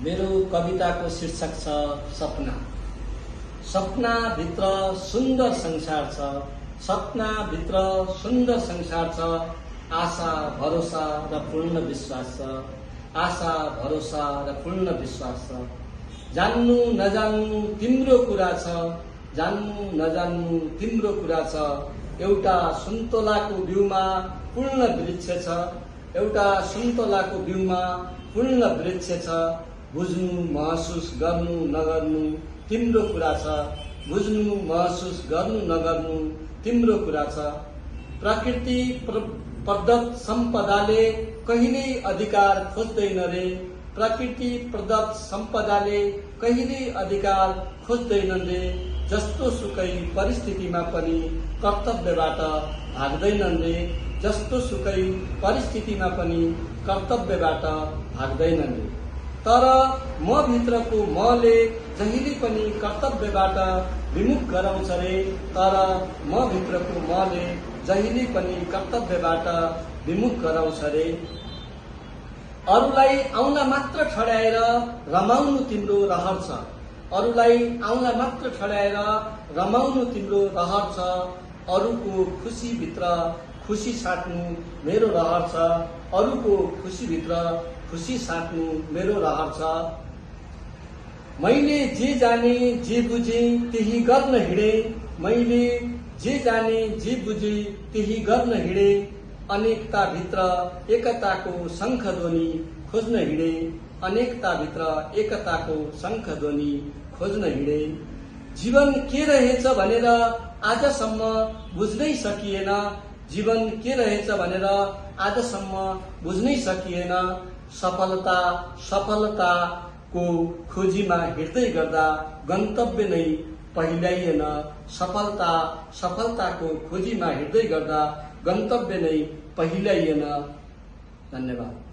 मेरो कविताको शीर्षक छ सपना। सपनाभित्र सुन्दर संसार छ, सपनाभित्र सुन्दर संसार छ। आशा भरोसा र पूर्ण विश्वास छ, आशा भरोसा र पूर्ण विश्वास छ। जान्नु नजान्नु तिम्रो कुरा छ, जान्नु नजान्नु तिम्रो कुरा छ। एउटा सुन्तोलाको बिउमा पूर्ण वृक्ष छ, एउटा सुन्तोलाको बिउमा पूर्ण वृक्ष छ। बुझ्नु महसुस गर्नु नगर्नु तिम्रो कुरा छ, बुझ्नु महसुस गर्नु नगर्नु तिम्रो कुरा छ। प्रकृति प्रदत्त सम्पदाले कहिल्यै अधिकार खोज्दैन रे, प्रकृति प्रदत्त सम्पदाले कहिल्यै अधिकार खोज्दैन रे। जस्तो सुकै परिस्थितिमा पनि कर्तव्यबाट भाग्दैनन् रे, जस्तो सुकै परिस्थितिमा पनि कर्तव्यबाट भाग्दैनन् रे। तर म भित्रको मले जहिले पनि कर्तव्यबाट विमुख गराउँछ रे, तर म भित्रको मले जहिले पनि कर्तव्यबाट विमुख गराउँछ रे। अरूलाई आउन मात्र ठड्याएर रमाउनु तिम्रो रहर छ, अरूलाई आउन मात्र ठड्याएर रमाउनु तिम्रो रहर छ। अरूको खुसीभित्र खुसी साट्नु मेरो रहर छ, अरूको खुसीभित्र खुसी साट्नु मेरो रहर छ। मैले जे जाने जे बुझे त्यही गर्न हिँडे, मैले जे जाने जे बुझे त्यही गर्न हिँडे। अनेकताभित्र एकताको शङ्खध्वनि खोज्न हिँडे, अनेकताभित्र एकताको शङ्खध्वनि खोज्न हिँडे। जीवन के रहेछ भनेर आजसम्म बुझ्नै सकिएन, जीवन के रहेछ भनेर आजसम्म बुझ्नै सकिएन। सफलता सफलताको खोजीमा हिँड्दै गर्दा गन्तव्य नै पहिल्याइएन, सफलता सफलताको खोजीमा हिँड्दै गर्दा गन्तव्य नै पहिल्याइएन। धन्यवाद।